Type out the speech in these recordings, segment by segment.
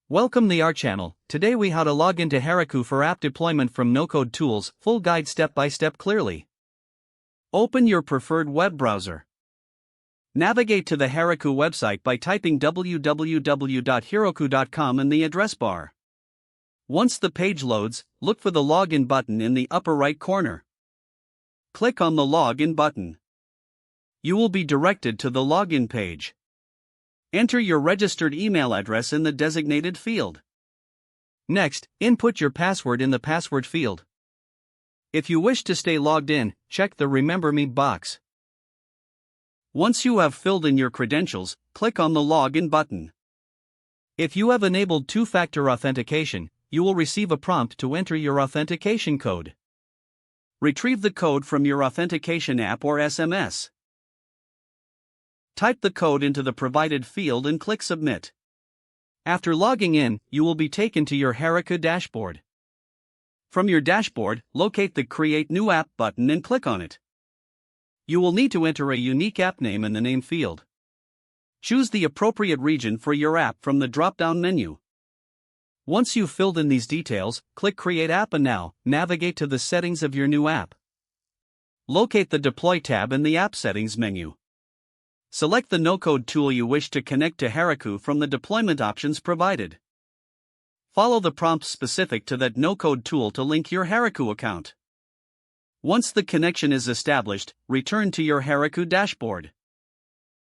Welcome to our channel. Today we how to log into Heroku for app deployment from no-code tools, full guide step by step clearly. Open your preferred web browser. Navigate to the Heroku website by typing www.heroku.com in the address bar. Once the page loads, look for the login button in the upper right corner. Click on the login button. You will be directed to the login page. Enter your registered email address in the designated field. Next, input your password in the password field. If you wish to stay logged in, check the Remember Me box. Once you have filled in your credentials, click on the Login button. If you have enabled two-factor authentication, you will receive a prompt to enter your authentication code. Retrieve the code from your authentication app or SMS. Type the code into the provided field and click Submit. After logging in, you will be taken to your Heroku dashboard. From your dashboard, locate the Create New App button and click on it. You will need to enter a unique app name in the name field. Choose the appropriate region for your app from the drop-down menu. Once you've filled in these details, click Create App and now, navigate to the settings of your new app. Locate the Deploy tab in the App Settings menu. Select the no-code tool you wish to connect to Heroku from the deployment options provided. Follow the prompts specific to that no-code tool to link your Heroku account. Once the connection is established, return to your Heroku dashboard.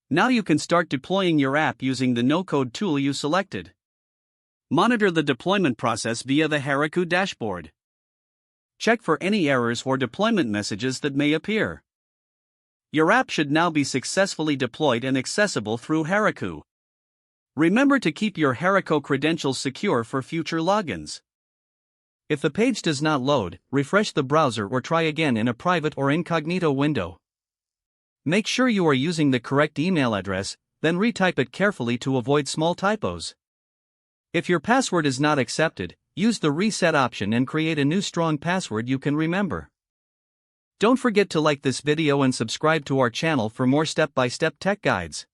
Now you can start deploying your app using the no-code tool you selected. Monitor the deployment process via the Heroku dashboard. Check for any errors or deployment messages that may appear. Your app should now be successfully deployed and accessible through Heroku. Remember to keep your Heroku credentials secure for future logins. If the page does not load, refresh the browser or try again in a private or incognito window. Make sure you are using the correct email address, then retype it carefully to avoid small typos. If your password is not accepted, use the reset option and create a new strong password you can remember. Don't forget to like this video and subscribe to our channel for more step-by-step tech guides.